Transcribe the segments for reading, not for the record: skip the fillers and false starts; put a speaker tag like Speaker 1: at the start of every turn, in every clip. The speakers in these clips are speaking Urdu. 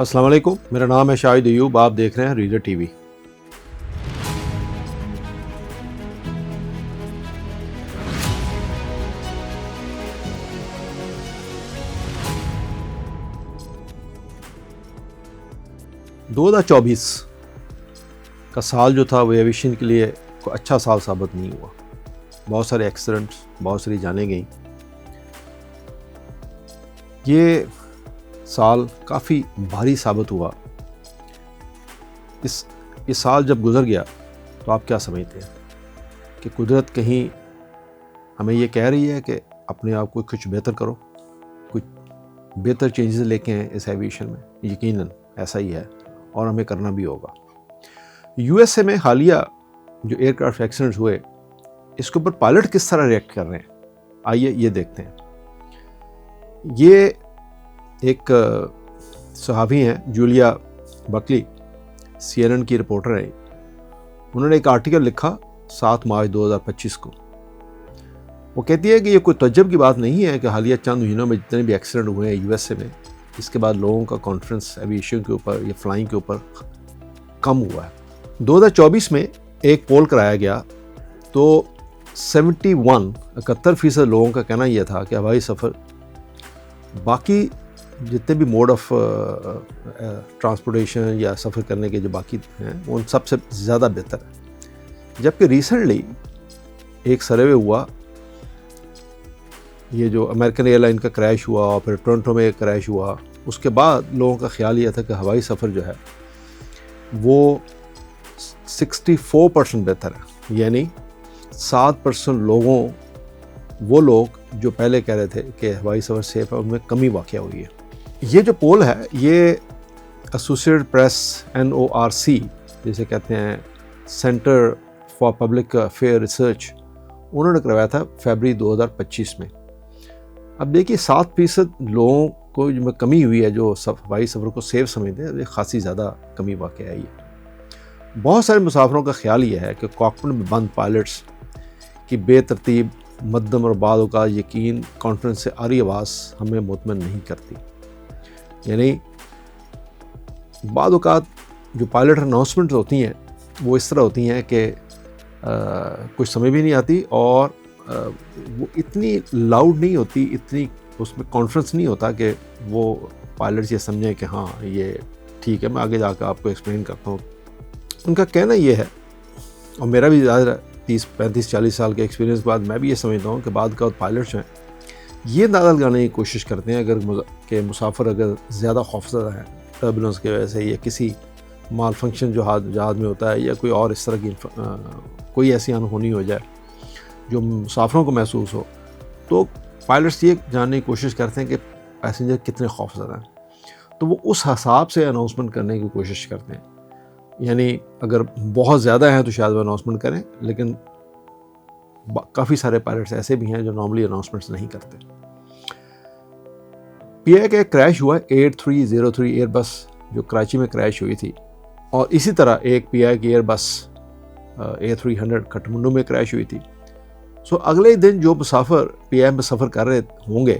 Speaker 1: السلام علیکم، میرا نام ہے شاہد ایوب، آپ دیکھ رہے ہیں ریڈر ٹی وی۔ دو ہزار چوبیس کا سال جو تھا وہ ایویشن کے لیے کوئی اچھا سال ثابت نہیں ہوا۔ بہت سارے ایکسیڈنٹس، بہت ساری جانیں گئیں۔ یہ سال کافی بھاری ثابت ہوا۔ اس سال جب گزر گیا تو آپ کیا سمجھتے ہیں کہ قدرت کہیں ہمیں یہ کہہ رہی ہے کہ اپنے آپ کو کچھ بہتر کرو، کچھ بہتر چینجز لے کے آئیں اس ایویشن میں؟ یقیناً ایسا ہی ہے اور ہمیں کرنا بھی ہوگا۔ یو ایس اے میں حالیہ جو ایئر کرافٹ ایکسیڈنٹس ہوئے، اس کے اوپر پائلٹ کس طرح ریئیکٹ کر رہے ہیں، آئیے یہ دیکھتے ہیں۔ یہ ایک صحافی ہیں جولیا بکلی، سی این این کی رپورٹر ہے۔ انہوں نے ایک آرٹیکل لکھا 7 مارچ 2025 کو۔ وہ کہتی ہے کہ یہ کوئی تعجب کی بات نہیں ہے کہ حالیہ چند مہینوں میں جتنے بھی ایکسیڈنٹ ہوئے ہیں یو ایس اے میں، اس کے بعد لوگوں کا کانفیڈنس ایویشن کے اوپر یا فلائنگ کے اوپر کم ہوا ہے۔ 2024 میں ایک پول کرایا گیا تو 71% لوگوں کا کہنا یہ تھا کہ ہوائی سفر باقی جتنے بھی موڈ آف ٹرانسپورٹیشن یا سفر کرنے کے جو باقی ہیں ان سب سے زیادہ بہتر ہے۔ جبکہ ریسنٹلی ایک سروے ہوا، یہ جو امریکن ایئر لائن کا کریش ہوا اور پھر ٹورنٹو میں ایک کریش ہوا، اس کے بعد لوگوں کا خیال یہ تھا کہ ہوائی سفر جو ہے وہ 64% بہتر ہے، یعنی 7% وہ لوگ جو پہلے کہہ رہے تھے کہ ہوائی سفر سیف ہے، ان میں کمی واقع ہوئی ہے۔ یہ جو پول ہے یہ ایسوسیٹڈ پریس NORC جسے کہتے ہیں centre for public affair research, انہوں نے کروایا تھا فیبرری 2025 میں۔ اب دیکھیے 7% لوگوں کو جو میں کمی ہوئی ہے جو ہوائی سفر کو سیف سمجھتے ہیں، خاصی زیادہ کمی واقع آئی ہے۔ بہت سارے مسافروں کا خیال یہ ہے کہ کاکپٹ میں بند پائلٹس کی بے ترتیب مدم اور بعض اوقات یقین کانفیڈنس سے آری آواز ہمیں مطمئن نہیں کرتی۔ یعنی بعض اوقات جو پائلٹ اناؤنسمنٹ ہوتی ہیں وہ اس طرح ہوتی ہیں کہ کچھ سمجھ بھی نہیں آتی، اور وہ اتنی لاؤڈ نہیں ہوتی، اتنی اس میں کانفیڈنس نہیں ہوتا کہ وہ پائلٹس یہ سمجھیں کہ ہاں یہ ٹھیک ہے۔ میں آگے جا کے آپ کو ایکسپلین کرتا ہوں۔ ان کا کہنا یہ ہے، اور میرا بھی زیادہ 30 35 40 سال کے ایکسپیرینس کے بعد میں بھی یہ سمجھتا ہوں کہ بعد کا پائلٹس ہیں یہ اندازہ لگانے کی کوشش کرتے ہیں کہ مسافر اگر زیادہ خوفزدہ ہیں ٹربولنس کی وجہ سے، یا کسی مال فنکشن جو جہاز میں ہوتا ہے، یا کوئی اور اس طرح کی کوئی ایسی انہونی ہو جائے جو مسافروں کو محسوس ہو، تو پائلٹس یہ جاننے کی کوشش کرتے ہیں کہ پیسنجر کتنے خوفزدہ ہیں، تو وہ اس حساب سے اناؤنسمنٹ کرنے کی کوشش کرتے ہیں۔ یعنی اگر بہت زیادہ ہیں تو شاید وہ اناؤنسمنٹ کریں، لیکن کافی سارے پائلٹس ایسے بھی ہیں جو نارملی اناؤنسمنٹس نہیں کرتے۔ پی آئی کا ایک کریش ہوا 8303 ایئر بس جو کراچی میں کریش ہوئی تھی، اور اسی طرح ایک پی آئی کی ایئر بس A300 کٹھمنڈو میں کریش ہوئی تھی۔ اگلے دن جو مسافر پی آئی میں سفر کر رہے ہوں گے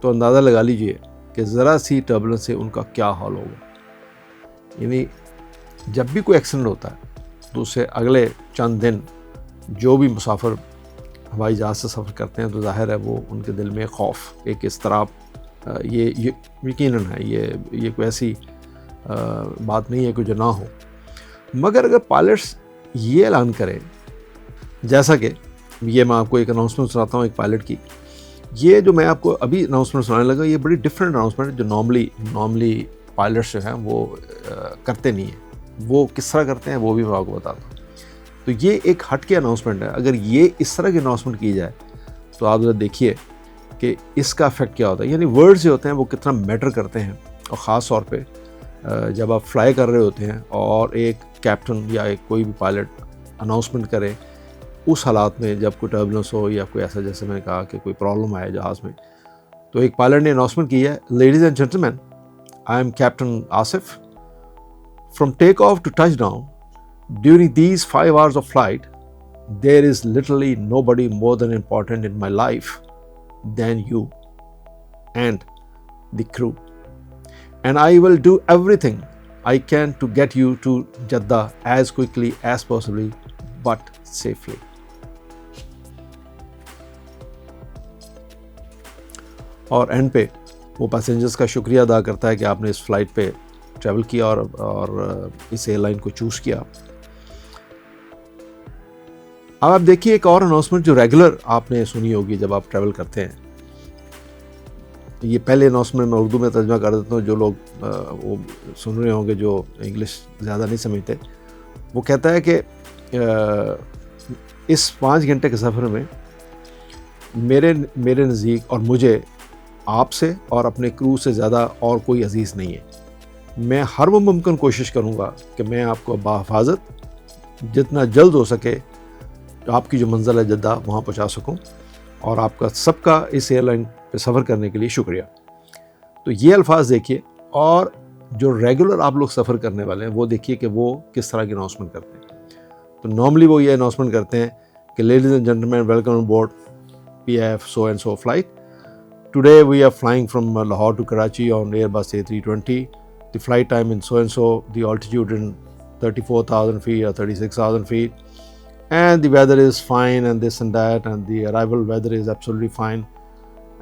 Speaker 1: تو اندازہ لگا لیجئے کہ ذرا سی ٹربولنس سے ان کا کیا حال ہوگا۔ یعنی جب بھی کوئی ایکسیڈنٹ ہوتا ہے تو اس سے اگلے چند دن جو بھی مسافر ہوائی جہاز سے سفر کرتے ہیں تو ظاہر ہے وہ ان کے دل میں خوف، ایک اضطراب، یہ یقیناً ہے۔ یہ کوئی ایسی بات نہیں ہے کہ جو نہ ہو، مگر اگر پائلٹس یہ اعلان کریں، جیسا کہ یہ میں آپ کو ایک اناؤنسمنٹ سناتا ہوں ایک پائلٹ کی، یہ جو میں آپ کو ابھی اناؤنسمنٹ سنانے لگا، یہ بڑی ڈفرینٹ اناؤنسمنٹ جو نارملی پائلٹس جو ہیں وہ کرتے نہیں ہیں۔ وہ کس طرح کرتے ہیں وہ بھی میں آپ کو بتاتا ہوں۔ تو یہ ایک ہٹ کے اناؤنسمنٹ ہے۔ اگر یہ اس طرح کی اناؤنسمنٹ کی جائے تو آپ ذرا دیکھیے کہ اس کا افیکٹ کیا ہوتا ہے۔ یعنی ورڈز جو ہوتے ہیں وہ کتنا میٹر کرتے ہیں، اور خاص طور پہ جب آپ فلائی کر رہے ہوتے ہیں اور ایک کیپٹن یا ایک کوئی بھی پائلٹ اناؤنسمنٹ کرے اس حالات میں جب کوئی ٹربولنس ہو یا کوئی ایسا، جیسے میں نے کہا کہ کوئی پرابلم آئے جہاز میں، تو ایک پائلٹ نے اناؤنسمنٹ کی ہے، ladies and gentleman, I am captain Asif, from take off to touch down during these 5 hours of flight there is literally nobody more than important in my life than you and the crew. and I will do everything I can to get you to Jeddah as quickly as possibly but safely. اور اینڈ پہ وہ پیسنجرز کا شکریہ ادا کرتا ہے کہ آپ نے اس فلائٹ پہ ٹریول کیا اور اس ایئر لائن کو چوز کیا. اب آپ دیکھیے ایک اور اناؤنسمنٹ جو ریگولر آپ نے سنی ہوگی جب آپ ٹریول کرتے ہیں. یہ پہلے اناؤنسمنٹ میں اردو میں ترجمہ کر دیتا ہوں, جو لوگ وہ سن رہے ہوں گے جو انگلش زیادہ نہیں سمجھتے. وہ کہتا ہے کہ اس 5 گھنٹے کے سفر میں میرے نزدیک اور مجھے آپ سے اور اپنے کرو سے زیادہ اور کوئی عزیز نہیں ہے. میں ہر وہ ممکن کوشش کروں گا کہ میں آپ کو بحفاظت جتنا جلد ہو سکے آپ کی جو منزل ہے جدہ وہاں پہنچا سکوں, اور آپ کا سب کا اس ایئر لائن پہ سفر کرنے کے لیے شکریہ. تو یہ الفاظ دیکھیے, اور جو ریگولر آپ لوگ سفر کرنے والے ہیں وہ دیکھیے کہ وہ کس طرح کی اناؤنسمنٹ کرتے ہیں. تو نارملی وہ یہ اناؤنسمنٹ کرتے ہیں کہ ladies and gentleman welcome on board PIF so and so flight. Today we are flying from Lahore to Karachi on Airbus A320. The flight time in so and so, the altitude in 34,000 feet or 36,000 feet, and the weather is fine and this and that, and the arrival weather is absolutely fine,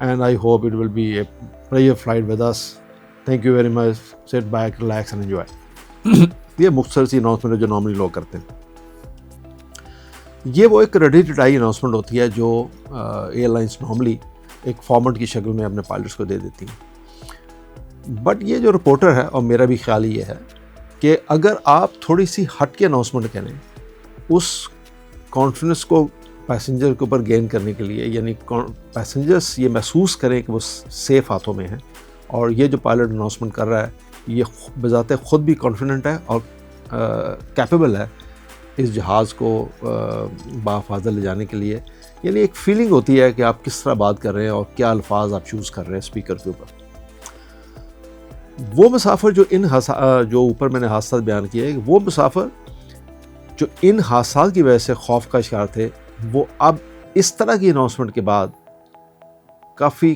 Speaker 1: and I hope it will be a pleasure flight with us. Thank you very much. Sit back, relax and enjoy. یہ مختصر سی اناؤنسمنٹ ہے جو نارملی لوگ کرتے ہیں. یہ وہ ایک ریڈی ٹو ڈائی اناؤنسمنٹ ہوتی ہے جو ایئر لائنس نارملی ایک فارمیٹ کی شکل میں اپنے پائلٹس کو دے دیتی ہیں. بٹ یہ جو رپورٹر ہے, اور میرا بھی خیال یہ ہے کہ اگر آپ تھوڑی سی ہٹ کے اناؤنسمنٹ کریں اس کانفیڈنس کو پیسنجر کے اوپر گین کرنے کے لیے, یعنی پیسنجرس یہ محسوس کریں کہ وہ سیف ہاتھوں میں ہیں, اور یہ جو پائلٹ اناؤنسمنٹ کر رہا ہے یہ بذات خود بھی کانفیڈنٹ ہے اور کیپیبل ہے اس جہاز کو بحفاظت لے جانے کے لیے. یعنی ایک فیلنگ ہوتی ہے کہ آپ کس طرح بات کر رہے ہیں اور کیا الفاظ آپ چوز کر رہے ہیں اسپیکر کے اوپر. وہ مسافر جو اوپر میں نے حادثات بیان کیے, وہ مسافر جو ان حادثات کی وجہ سے خوف کا شکار تھے, وہ اب اس طرح کی اناؤنسمنٹ کے بعد کافی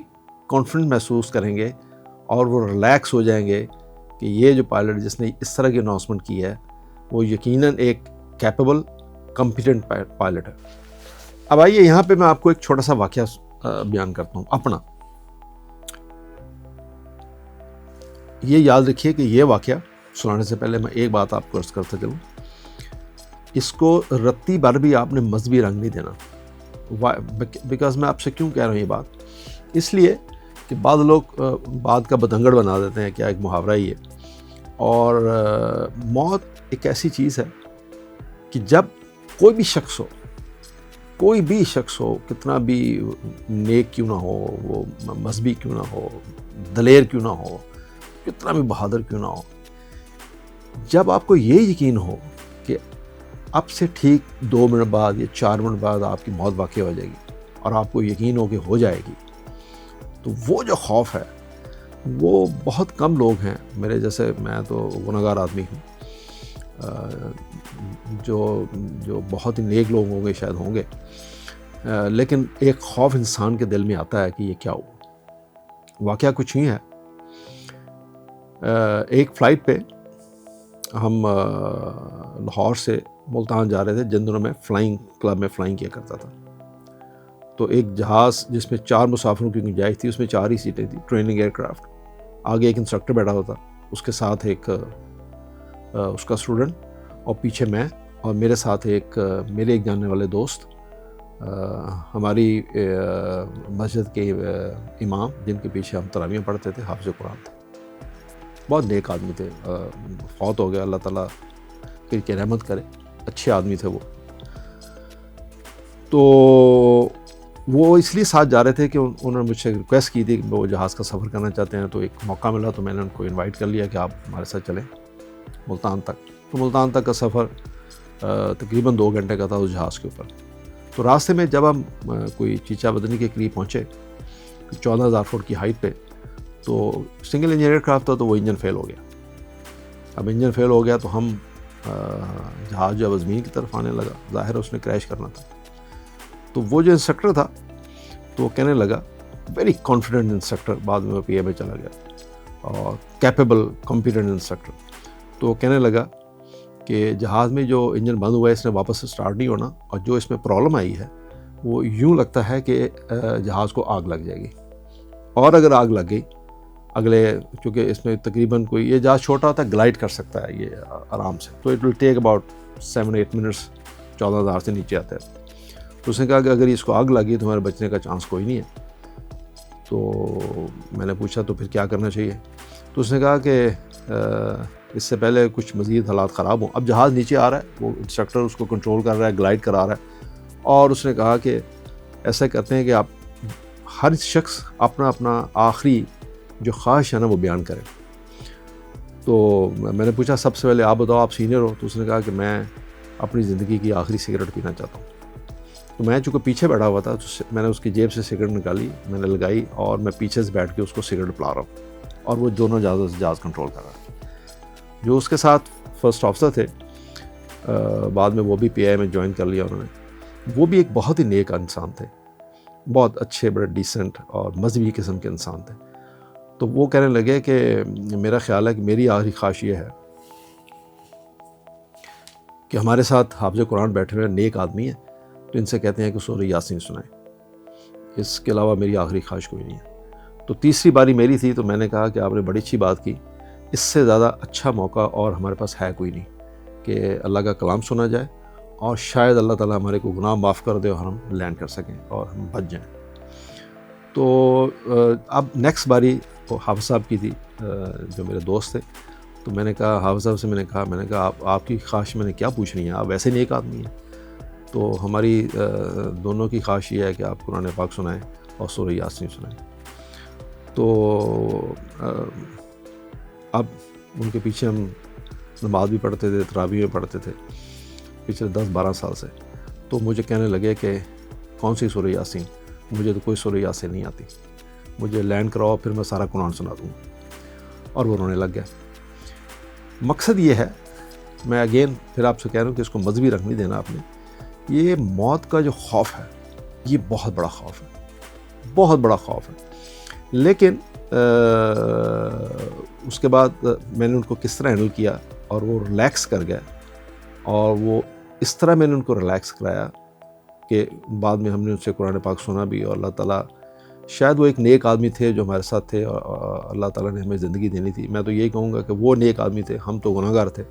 Speaker 1: کانفیڈنٹ محسوس کریں گے اور وہ ریلیکس ہو جائیں گے کہ یہ جو پائلٹ جس نے اس طرح کی اناؤنسمنٹ کی ہے وہ یقیناً ایک کیپیبل کمپیٹنٹ پائلٹ ہے. اب آئیے یہاں پہ میں آپ کو ایک چھوٹا سا واقعہ بیان کرتا ہوں اپنا. یہ یاد رکھیے کہ یہ واقعہ سنانے سے پہلے میں ایک بات آپ کو عرض کرتا چلوں, اس کو رتی بھر بھی آپ نے مذہبی رنگ نہیں دینا. بیکاز میں آپ سے کیوں کہہ رہا ہوں یہ بات, اس لیے کہ بعض لوگ بات کا بتنگڑ بنا دیتے ہیں, کیا ایک محاورہ ہی ہے. اور موت ایک ایسی چیز ہے کہ جب کوئی بھی شخص ہو, کتنا بھی نیک کیوں نہ ہو, وہ مذہبی کیوں نہ ہو, دلیر کیوں نہ ہو, کتنا بھی بہادر کیوں نہ ہو, جب آپ کو یہ یقین ہو کہ اب سے ٹھیک 2 منٹ بعد یا 4 منٹ بعد آپ کی موت واقع ہو جائے گی, اور آپ کو یقین ہو کہ ہو جائے گی, تو وہ جو خوف ہے وہ بہت کم لوگ ہیں میرے جیسے, میں تو گنہگار آدمی ہوں, جو بہت ہی نیک لوگ ہوں گے شاید ہوں گے, لیکن ایک خوف انسان کے دل میں آتا ہے کہ یہ کیا ہوا. واقعہ کچھ ہی ہے. ایک فلائٹ پہ ہم لاہور سے ملتان جا رہے تھے, جن دنوں میں فلائنگ کلب میں فلائنگ کیا کرتا تھا. تو ایک جہاز جس میں 4 مسافروں کی گنجائش تھی, اس میں 4 ہی سیٹیں تھیں, ٹریننگ ایئر کرافٹ. آگے ایک انسٹرکٹر بیٹھا ہوتا, اس کے ساتھ ایک اس کا اسٹوڈنٹ, اور پیچھے میں, اور میرے ساتھ میرے ایک جاننے والے دوست, ہماری مسجد کے امام, جن کے پیچھے ہم تراویح پڑھتے تھے, حافظ قرآن تھے. بہت نیک آدمی تھے, فوت ہو گیا, اللہ تعالیٰ پھر کی رحمت کرے, اچھے آدمی تھے وہ. تو وہ اس لیے ساتھ جا رہے تھے کہ انہوں نے مجھ سے ریکویسٹ کی تھی کہ وہ جہاز کا سفر کرنا چاہتے ہیں, تو ایک موقع ملا تو میں نے ان کو انوائٹ کر لیا کہ آپ ہمارے ساتھ چلیں ملتان تک. تو ملتان تک کا سفر تقریباً 2 گھنٹے کا تھا اس جہاز کے اوپر. تو راستے میں جب ہم کوئی چیچا بدنی کے قریب پہنچے 14,000 فٹ کی ہائٹ پہ, تو سنگل انجن ایئر کرافٹ تھا, تو وہ انجن فیل ہو گیا. اب انجن فیل ہو گیا تو ہم جہاز جو زمین کی طرف آنے لگا, ظاہر ہے اس نے کریش کرنا تھا. تو وہ جو انسٹرکٹر تھا تو وہ کہنے لگا, ویری کانفیڈنٹ انسٹرکٹر, بعد میں وہ PA میں چلا گیا, اور کیپیبل کمپیٹنٹ انسٹرکٹر. تو کہنے لگا کہ جہاز میں جو انجن بند ہوا ہے اس نے واپس اسٹارٹ نہیں ہونا, اور جو اس میں پرابلم آئی ہے وہ یوں لگتا ہے کہ جہاز کو آگ لگ جائے گی, اور اگر آگ لگ گئی اگلے, چونکہ اس میں تقریباً کوئی, یہ جہاز چھوٹا ہوتا ہے, گلائڈ کر سکتا ہے یہ آرام سے, تو it will take about 7-8 minutes 14,000 سے نیچے آتا ہے. تو اس نے کہا کہ اگر اس کو آگ لگی تو ہمارے بچنے کا چانس کوئی نہیں ہے. تو میں نے پوچھا تو پھر کیا کرنا چاہیے؟ تو اس نے کہا کہ اس سے پہلے کچھ مزید حالات خراب ہوں. اب جہاز نیچے آ رہا ہے, وہ انسٹرکٹر اس کو کنٹرول کر رہا ہے, گلائڈ کرا رہا ہے, اور اس نے کہا کہ ایسا کرتے ہیں کہ آپ ہر شخص اپنا اپنا آخری جو خواہش ہے نا وہ بیان کرے. تو میں نے پوچھا سب سے پہلے آپ بتاؤ, آپ سینئر ہو. تو اس نے کہا کہ میں اپنی زندگی کی آخری سگریٹ پینا چاہتا ہوں. تو میں چونکہ پیچھے بیٹھا ہوا تھا تو میں نے اس کی جیب سے سگریٹ نکالی, میں نے لگائی, اور میں پیچھے سے بیٹھ کے اس کو سگریٹ پلا رہا ہوں, اور وہ دونوں جہاز کنٹرول کر رہا ہے. جو اس کے ساتھ فرسٹ آفیسر تھے, بعد میں وہ بھی پی آئی میں جوائن کر لیا انہوں نے, وہ بھی ایک بہت ہی نیک انسان تھے, بہت اچھے, بڑے ڈیسنٹ اور مذہبی قسم کے انسان تھے. تو وہ کہنے لگے کہ میرا خیال ہے کہ میری آخری خواہش یہ ہے کہ ہمارے ساتھ حافظ قرآن بیٹھے ہوئے نیک آدمی ہیں, تو ان سے کہتے ہیں کہ سورہ یاسین سنائیں, اس کے علاوہ میری آخری خواہش کوئی نہیں ہے. تو تیسری باری میری تھی, تو میں نے کہا کہ آپ نے بڑی اچھی بات کی, اس سے زیادہ اچھا موقع اور ہمارے پاس ہے کوئی نہیں کہ اللہ کا کلام سنا جائے, اور شاید اللہ تعالیٰ ہمارے کو گناہ معاف کر دے اور ہم لینڈ کر سکیں اور ہم بچ جائیں. تو اب نیکسٹ باری وہ حافظ صاحب کی تھی, جو میرے دوست تھے. تو میں نے کہا حافظ صاحب سے, میں نے کہا آپ کی خواہش میں نے کیا پوچھنی ہے, آپ ویسے نہیں ایک آدمی ہیں, تو ہماری دونوں کی خواہش یہ ہے کہ آپ قرآن پاک سنائیں اور سورہ یاسین سنائیں. تو اب ان کے پیچھے ہم نماز بھی پڑھتے تھے, تراویح میں پڑھتے تھے پچھلے 10-12 سال سے. تو مجھے کہنے لگے کہ کون سی سورہ یاسین؟ مجھے تو کوئی سورہ یاسین نہیں آتی, مجھے لینڈ کراؤ پھر میں سارا قرآن سنا دوں گا. اور وہ رونے لگ گیا. مقصد یہ ہے, میں اگین پھر آپ سے کہہ رہا ہوں کہ اس کو مذہبی رنگ نہیں دینا آپ نے. یہ موت کا جو خوف ہے یہ بہت بڑا خوف ہے, بہت بڑا خوف ہے. لیکن اس کے بعد میں نے ان کو کس طرح ہینڈل کیا, اور وہ ریلیکس کر گئے, اور وہ اس طرح میں نے ان کو ریلیکس کرایا کہ بعد میں ہم نے ان سے قرآن پاک سنا بھی, اور اللہ تعالیٰ, شاید وہ ایک نیک آدمی تھے جو ہمارے ساتھ تھے, اور اللہ تعالیٰ نے ہمیں زندگی دینی تھی. میں تو یہی کہوں گا کہ وہ نیک آدمی تھے, ہم تو گناہ گار تھے,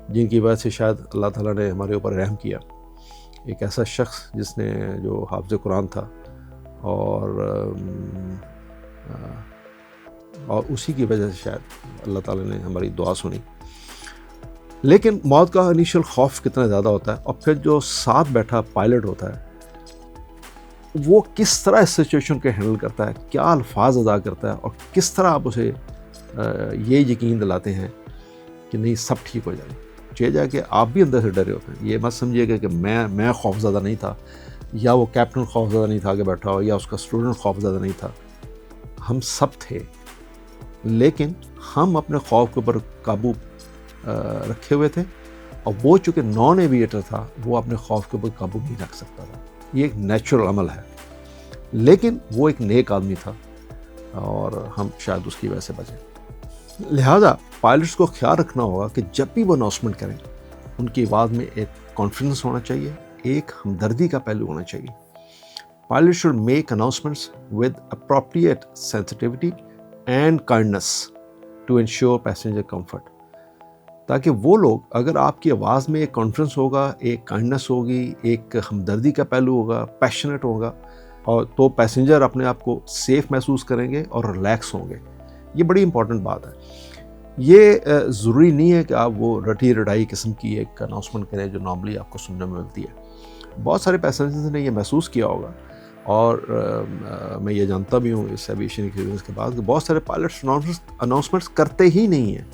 Speaker 1: جن کی وجہ سے شاید اللہ تعالیٰ نے ہمارے اوپر رحم کیا. ایک ایسا شخص جس نے, جو حافظ قرآن تھا, اور اسی کی وجہ سے شاید اللہ تعالیٰ نے ہماری دعا سنی. لیکن موت کا انیشل خوف کتنا زیادہ ہوتا ہے, اور پھر جو ساتھ بیٹھا پائلٹ ہوتا ہے وہ کس طرح اس سچویشن کو ہینڈل کرتا ہے, کیا الفاظ ادا کرتا ہے, اور کس طرح آپ اسے یہ یقین دلاتے ہیں کہ نہیں سب ٹھیک ہو جائے. چاہے جا کہ آپ بھی اندر سے ڈرے ہوتے ہیں. یہ مت سمجھیے گا کہ میں خوف زدہ نہیں تھا, یا وہ کیپٹن خوف زدہ نہیں تھا کہ بیٹھا ہو, یا اس کا اسٹوڈنٹ خوف زدہ نہیں تھا. ہم سب تھے, لیکن ہم اپنے خوف کے اوپر قابو رکھے ہوئے تھے, اور وہ چونکہ نان ایویٹر تھا وہ اپنے خوف کے اوپر قابو نہیں رکھ سکتا تھا. یہ ایک نیچرل عمل ہے, لیکن وہ ایک نیک آدمی تھا, اور ہم شاید اس کی وجہ سے بچے. لہٰذا پائلٹس کو خیال رکھنا ہوگا کہ جب بھی وہ اناؤنسمنٹ کریں ان کی آواز میں ایک کانفیڈنس ہونا چاہیے, ایک ہمدردی کا پہلو ہونا چاہیے. Pilot should make announcements with appropriate sensitivity and kindness to ensure passenger comfort, تاکہ وہ لوگ, اگر آپ کی آواز میں ایک کانفیڈنس ہوگا, ایک کائنڈنس ہوگی, ایک ہمدردی کا پہلو ہوگا, پیشنیٹ ہوگا, اور تو پیسنجر اپنے آپ کو سیف محسوس کریں گے اور ریلیکس ہوں گے. یہ بڑی امپورٹنٹ بات ہے. یہ ضروری نہیں ہے کہ آپ وہ رٹی رٹائی قسم کی ایک اناؤنسمنٹ کریں جو نارملی آپ کو سننے میں ملتی ہے. بہت سارے پیسنجرز نے یہ محسوس کیا ہوگا, اور میں یہ جانتا بھی ہوں اس ایویشن ایکسپیرینس کے بعد کہ بہت سارے پائلٹس اناؤنسمنٹس کرتے ہی نہیں ہیں.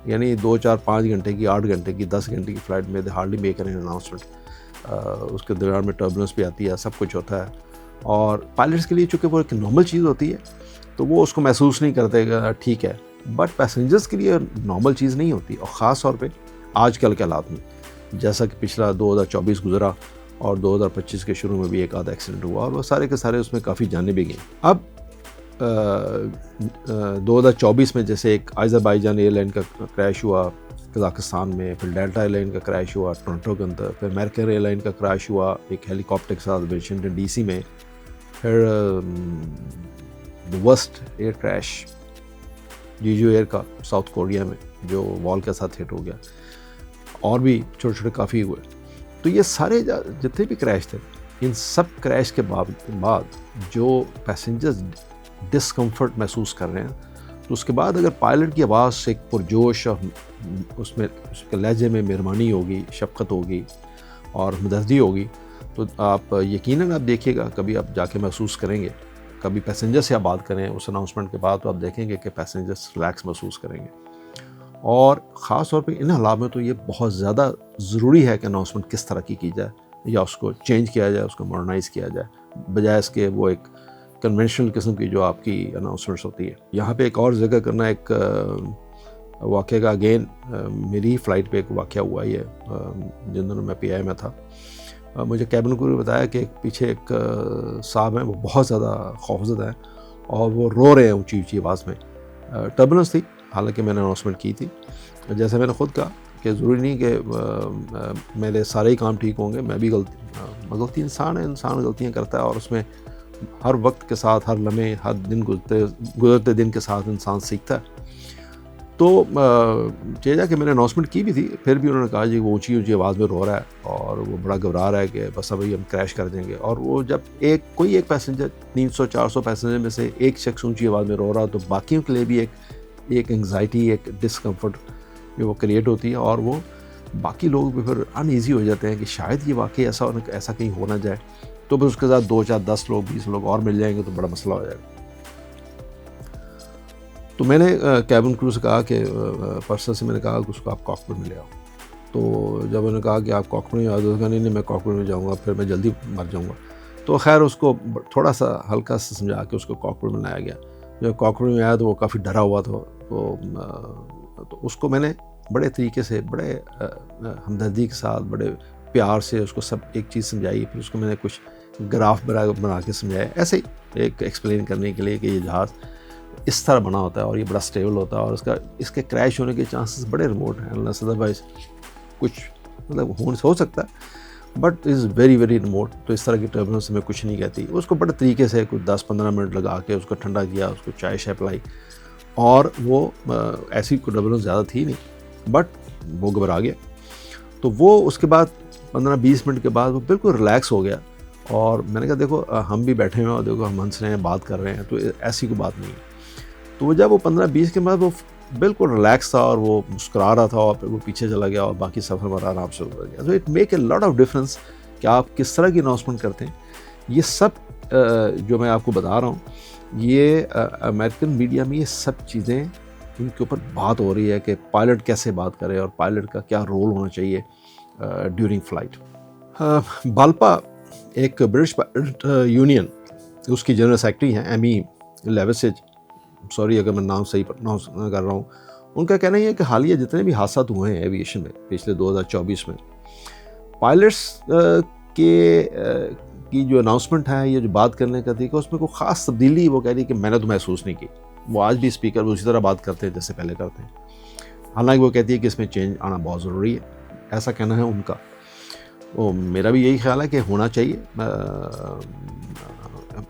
Speaker 1: یعنی 2, 4, 5 گھنٹے کی, 8 گھنٹے کی, 10 گھنٹے کی فلائٹ میں they hardly make an announcement. اس کے درمیان میں ٹربولنس بھی آتی ہے, سب کچھ ہوتا ہے, اور پائلٹس کے لیے چونکہ وہ ایک نارمل چیز ہوتی ہے تو وہ اس کو محسوس نہیں کرتے گا, ٹھیک ہے. بٹ پیسنجرز کے لیے نارمل چیز نہیں ہوتی, اور خاص طور پہ آج کل کے حالات میں, جیسا کہ پچھلا 2024 گزرا, اور 2025 کے شروع میں بھی ایک آدھا ایکسیڈنٹ ہوا, اور وہ سارے کے سارے اس میں کافی جانیں بھی گئیں. اب 2024 میں جیسے ایک آذربائیجان ایئر لائن کا کریش ہوا قزاقستان میں، پھر ڈیلٹا ایئر لائن کا کریش ہوا ٹورنٹو کے اندر، پھر امریکن ایئر لائن کا کریش ہوا ایک ہیلی کاپٹر کے ساتھ واشنگٹن ڈی سی میں، پھر ورسٹ ایئر کریش جیجو ایئر کا ساؤتھ کوریا میں جو وال کے ساتھ ہٹ ہو گیا، اور بھی چھوٹے چھوٹے کافی ہوئے. تو یہ سارے جتنے بھی کریش تھے، ان سب کریش کے بعد جو پیسنجرز ڈسکمفرٹ محسوس کر رہے ہیں، تو اس کے بعد اگر پائلٹ کی آواز سے ایک پرجوش اور اس کے لہجے میں مہربانی ہوگی، شفقت ہوگی اور ہمدردی ہوگی، تو آپ یقیناً آپ دیکھیے گا، کبھی آپ جا کے محسوس کریں گے، کبھی پیسنجر سے آپ بات کریں اس اناؤنسمنٹ کے بعد، تو آپ دیکھیں گے کہ پیسنجرز ریلیکس محسوس کریں گے. اور خاص طور پہ ان حالات میں تو یہ بہت زیادہ ضروری ہے کہ اناؤنسمنٹ کس طرح کی جائے، یا اس کو چینج کیا جائے، اس کو ماڈرنائز کیا جائے، بجائے اس کے وہ ایک کنونشنل قسم کی جو آپ کی اناؤنسمنٹس ہوتی ہے. یہاں پہ ایک اور ذکر کرنا، ایک واقعہ کا اگین میری فلائٹ پہ ایک واقعہ ہوا ہی ہے جن دنوں میں پی آئی میں تھا. مجھے کیبن کرو نے بتایا کہ پیچھے ایک صاحب ہیں، وہ بہت زیادہ خوفزدہ ہیں اور وہ رو رہے ہیں اونچی اونچی آواز میں. ٹربولنس تھی، حالانکہ میں نے اناؤنسمنٹ کی تھی. جیسے میں نے خود کہا کہ ضروری نہیں کہ میرے سارے ہی کام ٹھیک ہوں گے، میں بھی غلطی انسان ہے، انسان غلطیاں کرتا ہے، اور اس میں ہر وقت کے ساتھ، ہر لمحے، ہر دن گزرتے دن کے ساتھ انسان سیکھتا ہے. تو چیزا کہ میں نے اناؤنسمنٹ کی بھی تھی، پھر بھی انہوں نے کہا جی وہ اونچی اونچی آواز میں رو رہا ہے اور وہ بڑا گھبرا رہا ہے کہ بس ابھی ہم کریش کر دیں گے. اور وہ جب کوئی ایک پیسنجر 300-400 پیسنجر میں سے ایک شخص اونچی آواز میں رو رہا، تو باقیوں کے لیے بھی ایک انگزائٹی، ایک ڈسکمفرٹ جو وہ کریٹ ہوتی ہے، اور وہ باقی لوگ بھی پھر ان ایزی ہو جاتے ہیں کہ شاید یہ واقعی ایسا کہیں ہو نہ جائے. تو پھر اس کے ساتھ 2 4 10 لوگ 20 لوگ اور مل جائیں گے تو بڑا مسئلہ ہو جائے گا. تو میں نے کیبن کرو سے کہا کہ پرسنل سے میں نے کہا کہ اس کو آپ کاکپٹ میں لے آؤ. تو جب انہوں نے کہا کہ آپ کاکپٹ میں آ جاؤ، نہیں میں کاکپٹ میں جاؤں گا، پھر میں جلدی مر جاؤں گا. تو خیر اس کو تھوڑا سا ہلکا سا سمجھا کے اس کو کاکپٹ میں لایا گیا. جب کاکپٹ میں آیا تو وہ کافی ڈرا ہوا تھا. تو اس کو میں نے بڑے طریقے سے، بڑے ہمدردی کے ساتھ، بڑے پیار سے اس کو سب ایک چیز سمجھائی. پھر اس کو میں نے کچھ گراف بنا کے سمجھایا، ایسے ہی ایک ایکسپلین کرنے کے لیے کہ یہ جہاز اس طرح بنا ہوتا ہے اور یہ بڑا سٹیبل ہوتا ہے، اور اس کے کریش ہونے کے چانسز بڑے ریموٹ ہیں. اللہ صدر بھائی کچھ مطلب ہو سکتا ہے، but is very very remote. تو اس طرح کی ٹربولنس میں کچھ نہیں کہتی. اس کو بڑے طریقے سے کچھ 10-15 منٹ لگا کے اس کو ٹھنڈا کیا، اس کو چائے شائے پلائی، اور وہ ایسی کوئی ٹربولنس زیادہ تھی نہیں، بٹ وہ گھبرا گیا. تو وہ اس کے بعد 15-20 منٹ کے بعد وہ بالکل ریلیکس ہو گیا. اور میں نے کہا دیکھو ہم بھی بیٹھے ہوئے ہیں اور دیکھو ہم ہنس رہے ہیں، بات کر رہے ہیں، تو ایسی کوئی بات نہیں ہے. تو وہ جب وہ 15-20 کے بعد وہ بالکل ریلیکس تھا اور وہ مسکرا رہا تھا، اور پھر وہ پیچھے چلا گیا اور باقی سفر ہمارا آرام سے ہو گیا. تو it make a lot of difference کہ آپ کس طرح کی اناؤنسمنٹ کرتے ہیں. یہ سب جو میں آپ کو بتا رہا ہوں، یہ امریکن میڈیا میں یہ سب چیزیں ان کے اوپر بات ہو رہی ہے کہ پائلٹ کیسے بات کرے اور پائلٹ کا کیا رول ہونا چاہیے ڈیورنگ فلائٹ. بالپا ایک برٹش پائلٹ یونین، اس کی جنرل سیکرٹری ہیں ایمی لیوسج، سوری اگر میں نام صحیح پروناؤنس کر رہا ہوں. ان کا کہنا یہ ہے کہ حالیہ جتنے بھی حادثات ہوئے ہیں ایویشن میں پچھلے 2024 میں، پائلٹس کی جو اناؤنسمنٹ ہے، یہ جو بات کرنے کا طریقہ، اس میں کوئی خاص تبدیلی وہ کہہ رہی کہ میں نے تو محسوس نہیں کی. وہ آج بھی اسپیکر اسی طرح بات کرتے ہیں جیسے پہلے کرتے ہیں، حالانکہ وہ کہتی ہے کہ اس میں چینج آنا بہت ضروری ہے. ایسا کہنا ہے ان کا. میرا بھی یہی خیال ہے کہ ہونا چاہیے.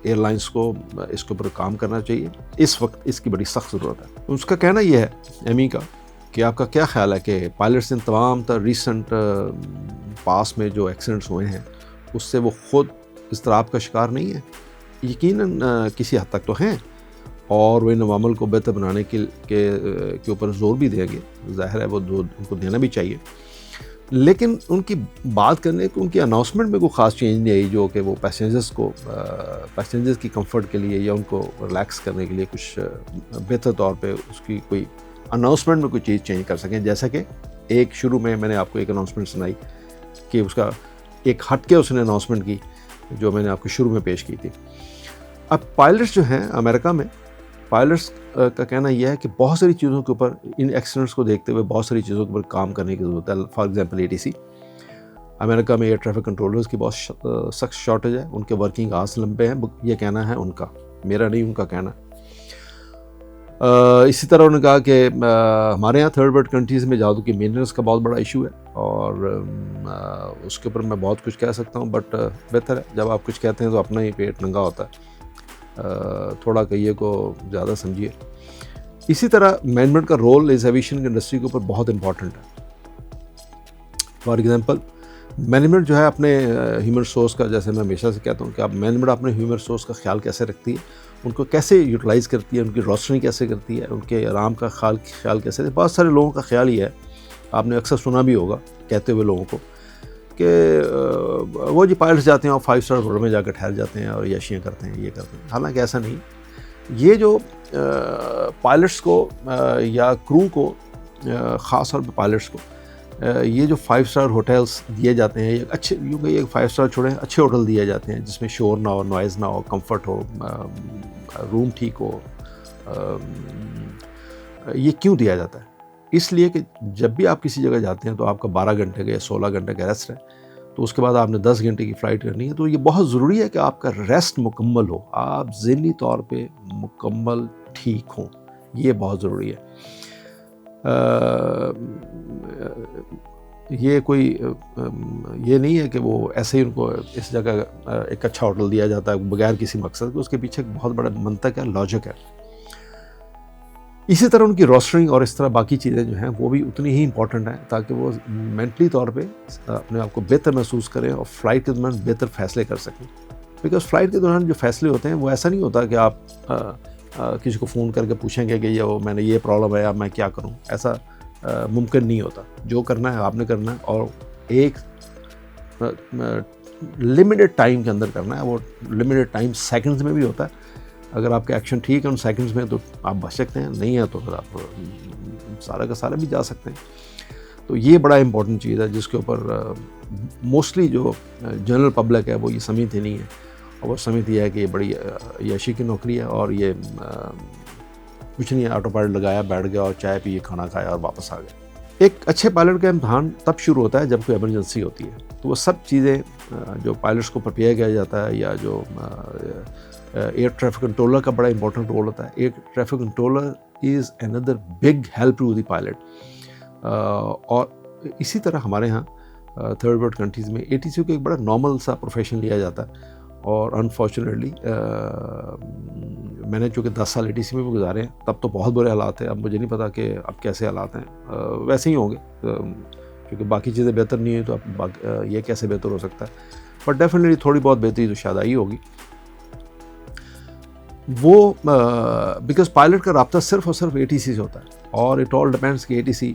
Speaker 1: ایئر لائنس کو اس کے اوپر کام کرنا چاہیے. اس وقت اس کی بڑی سخت ضرورت ہے. اس کا کہنا یہ ہے ایمی کا کہ آپ کا کیا خیال ہے کہ پائلٹس ان تمام تر ریسنٹ پاس میں جو ایکسیڈنٹس ہوئے ہیں، اس سے وہ خود اضطراب کا شکار نہیں ہے؟ یقیناً کسی حد تک تو ہیں، اور وہ ان عوامل کو بہتر بنانے کے اوپر زور بھی دیں گے. ظاہر ہے وہ ان کو دینا بھی چاہیے. لیکن ان کی بات کرنے کو، ان کی اناؤنسمنٹ میں کوئی خاص چینج نہیں آئی جو کہ وہ پیسنجرز کی کمفرٹ کے لیے یا ان کو ریلیکس کرنے کے لیے کچھ بہتر طور پہ اس کی کوئی اناؤنسمنٹ میں کوئی چیز چینج کر سکیں. جیسا کہ ایک شروع میں نے آپ کو ایک اناؤنسمنٹ سنائی کہ اس کا ایک ہٹ کے اس نے اناؤنسمنٹ کی جو میں نے آپ کو شروع میں پیش کی تھی. اب پائلٹس جو ہیں امریکہ میں، پائلٹس کا کہنا یہ ہے کہ بہت ساری چیزوں کے اوپر، ان ایکسیڈنٹس کو دیکھتے ہوئے بہت ساری چیزوں کے اوپر کام کرنے کی ضرورت ہے. فار ایگزامپل ATC، امریکہ میں ایئر ٹریفک کنٹرولرز کی بہت سخت شارٹیج ہے. ان کے ورکنگ آورس لمبے ہیں، یہ کہنا ہے ان کا، میرا نہیں ان کا کہنا. اسی طرح انہوں نے کہا کہ ہمارے یہاں تھرڈ ورلڈ کنٹریز میں جہازوں کی مینٹیننس کا بہت بڑا ایشو ہے، اور اس کے اوپر میں بہت کچھ کہہ سکتا ہوں، بٹ بہتر ہے جب آپ کچھ کہتے ہیں تو اپنا ہی پیٹ ننگا ہوتا ہے، تھوڑا کہیے کو زیادہ سمجھیے۔ اسی طرح مینجمنٹ کا رول اس ایویشن انڈسٹری کے اوپر بہت امپورٹنٹ ہے۔ فار ایگزامپل مینجمنٹ جو ہے اپنے ہیومن ریسورس کا، جیسے میں ہمیشہ سے کہتا ہوں کہ آپ مینجمنٹ اپنے ہیومن ریسورس کا خیال کیسے رکھتی ہے، ان کو کیسے یوٹیلائز کرتی ہے، ان کی روسٹرنگ کیسے کرتی ہے، ان کے آرام کا خیال کیسے۔ بہت سارے لوگوں کا خیال یہ ہے، آپ نے اکثر سنا بھی ہوگا کہتے ہوئے لوگوں کو کہ وہ جی پائلٹس جاتے ہیں اور 5 اسٹار ہوٹل میں جا کے ٹھہر جاتے ہیں اور عیاشیاں کرتے ہیں، یہ کرتے ہیں۔ حالانکہ ایسا نہیں۔ یہ جو پائلٹس کو یا کرو کو، خاص طور پہ پائلٹس کو، یہ جو 5 اسٹار ہوٹلس دیے جاتے ہیں، اچھے، یوں کہ یہ 5 اسٹار چھوڑیں، اچھے ہوٹل دیے جاتے ہیں جس میں شور نہ ہو، نوائز نہ ہو، کمفرٹ ہو، روم ٹھیک ہو۔ یہ کیوں دیا جاتا ہے؟ اس لیے کہ جب بھی آپ کسی جگہ جاتے ہیں تو آپ کا 12 گھنٹے کا یا 16 گھنٹے کا ریسٹ ہے، تو اس کے بعد آپ نے 10 گھنٹے کی فلائٹ کرنی ہے، تو یہ بہت ضروری ہے کہ آپ کا ریسٹ مکمل ہو، آپ ذہنی طور پہ مکمل ٹھیک ہوں، یہ بہت ضروری ہے۔ یہ کوئی یہ نہیں ہے کہ وہ ایسے ہی ان کو اس جگہ ایک اچھا ہوٹل دیا جاتا ہے بغیر کسی مقصد کے، اس کے پیچھے ایک بہت بڑا منطق ہے، لاجک ہے۔ اسی طرح ان کی روسٹرنگ اور اس طرح باقی چیزیں جو ہیں وہ بھی اتنی ہی امپورٹنٹ ہیں، تاکہ وہ مینٹلی طور پہ اپنے آپ کو بہتر محسوس کریں اور فلائٹ کے دوران بہتر فیصلے کر سکیں۔ بیکاز فلائٹ کے دوران جو فیصلے ہوتے ہیں وہ ایسا نہیں ہوتا کہ آپ کسی کو فون کر کے پوچھیں گے کہ یہ میں نے یہ پرابلم ہے، اب میں کیا کروں۔ ایسا ممکن نہیں ہوتا۔ جو کرنا ہے آپ نے کرنا ہے، اور ایک لمیٹڈ ٹائم کے اندر کرنا ہے۔ وہ لمیٹڈ ٹائم سیکنڈز میں بھی ہوتا ہے۔ اگر آپ کے ایکشن ٹھیک ہے ان سیکنڈز میں تو آپ بچ سکتے ہیں، نہیں ہے تو پھر آپ سارا کا سارا بھی جا سکتے ہیں۔ تو یہ بڑا امپورٹنٹ چیز ہے جس کے اوپر موسٹلی جو جنرل پبلک ہے وہ یہ سمجھتی نہیں ہے، اور وہ سمجھتی ہے کہ یہ بڑی عیاشی کی نوکری ہے، اور یہ کچھ نہیں ہے، آٹو پائلٹ لگایا، بیٹھ گیا اور چائے پی، کھانا کھایا اور واپس آ گئے۔ ایک اچھے پائلٹ کا امتحان تب شروع ہوتا ہے جب کوئی ایمرجنسی ہوتی ہے، تو وہ سب چیزیں جو پائلٹس کو پریپیئر کیا جاتا ہے، یا جو ایئر ٹریفک کنٹرولر کا بڑا امپورٹنٹ رول ہوتا ہے۔ Air traffic controller is under big help to the pilot. اور اسی طرح ہمارے ہاں تھرڈ ورلڈ کنٹریز میں ATC کو ایک بڑا نارمل سا پروفیشن لیا جاتا ہے، اور انفارچونیٹلی میں نے چونکہ 10 سال ATC میں بھی گزارے ہیں، تب تو بہت برے حالات تھے۔ اب مجھے نہیں پتا کہ اب کیسے حالات ہیں، ویسے ہی ہوں گے، کیونکہ باقی چیزیں بہتر نہیں ہیں تو اب یہ کیسے بہتر ہو سکتا ہے۔ بٹ ڈیفینیٹلی تھوڑی بہت بہتری تو شاید آئی ہوگی۔ وہ بیکاز پائلٹ کا رابطہ صرف اور صرف ATC سے ہوتا ہے، اور اٹ آل ڈپینڈس کہ ATC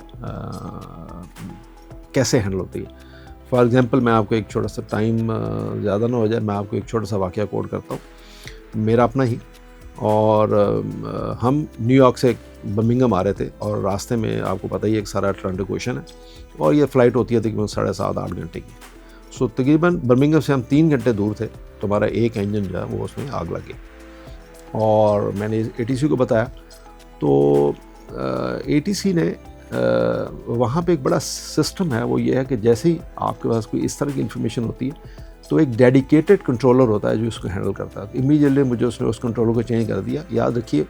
Speaker 1: کیسے ہینڈل ہوتی ہے۔ فار ایگزامپل میں آپ کو ایک چھوٹا سا، ٹائم زیادہ نہ ہو جائے، میں آپ کو ایک چھوٹا سا واقعہ کوٹ کرتا ہوں، میرا اپنا ہی۔ اور ہم نیو یارک سے برمنگھم آ رہے تھے، اور راستے میں آپ کو پتہ ہی ایک سارا اٹلانٹک اوشن ہے، اور یہ فلائٹ ہوتی ہے تقریباً 7.5-8 گھنٹے کی۔ سو تقریباً برمنگھم سے ہم 3 گھنٹے دور تھے، تو ہمارا ایک انجن جو ہے وہ اس میں آگ لگ گئی، اور میں نے ATC کو بتایا، تو ATC نے وہاں پہ ایک بڑا سسٹم ہے، وہ یہ ہے کہ جیسے ہی آپ کے پاس کوئی اس طرح کی انفارمیشن ہوتی ہے تو ایک ڈیڈیکیٹڈ کنٹرولر ہوتا ہے جو اس کو ہینڈل کرتا ہے۔ امیڈیٹلی مجھے اس نے اس کنٹرولر کو چینج کر دیا۔ یاد رکھیے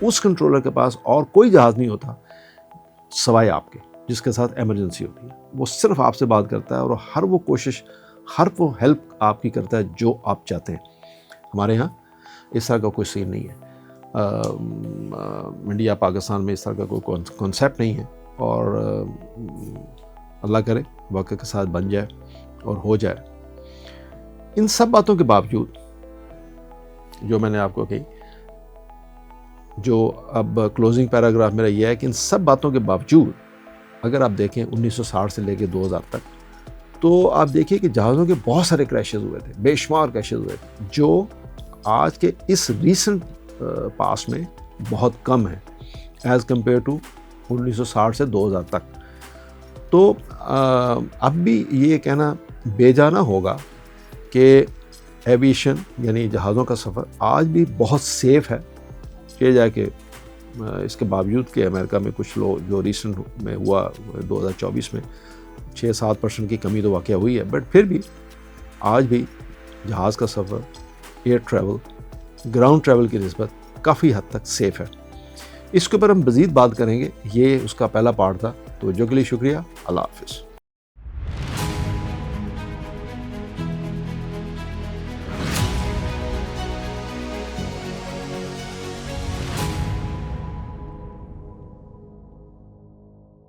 Speaker 1: اس کنٹرولر کے پاس اور کوئی جہاز نہیں ہوتا سوائے آپ کے، جس کے ساتھ ایمرجنسی ہوتی ہے۔ وہ صرف آپ سے بات کرتا ہے، اور ہر وہ کوشش، ہر وہ ہیلپ آپ کی کرتا ہے جو آپ چاہتے ہیں۔ ہمارے یہاں اس طرح کا کوئی سین نہیں ہے۔ انڈیا پاکستان میں اس طرح کا کوئی کانسیپٹ نہیں ہے، اور اللہ کرے وقت کے ساتھ بن جائے اور ہو جائے۔ ان سب باتوں کے باوجود جو میں نے آپ کو کہی، جو اب کلوزنگ پیراگراف میرا یہ ہے کہ ان سب باتوں کے باوجود اگر آپ دیکھیں 1960 سے لے کے 2000 تک، تو آپ دیکھیے کہ جہازوں کے بہت سارے کریشز ہوئے تھے، بے شمار کریشز ہوئے تھے، جو آج کے اس ریسنٹ پاس میں بہت کم ہے ایز کمپیئر ٹو 1960 سے 2000 تک۔ تو اب بھی یہ کہنا بے جانا ہوگا کہ ایویشن یعنی جہازوں کا سفر آج بھی بہت سیف ہے، کہ جائے کہ اس کے باوجود کہ امریکہ میں کچھ لوگ جو ریسنٹ میں ہوا 2024 میں 6-7% کی کمی تو واقع ہوئی ہے، بٹ پھر بھی آج بھی جہاز کا سفر، ایئر ٹریول، گراؤنڈ ٹریول کی نسبت کافی حد تک سیف ہے۔ اس کے اوپر ہم مزید بات کریں گے، یہ اس کا پہلا پارٹ تھا۔ توجہ کے لیے شکریہ، اللہ حافظ۔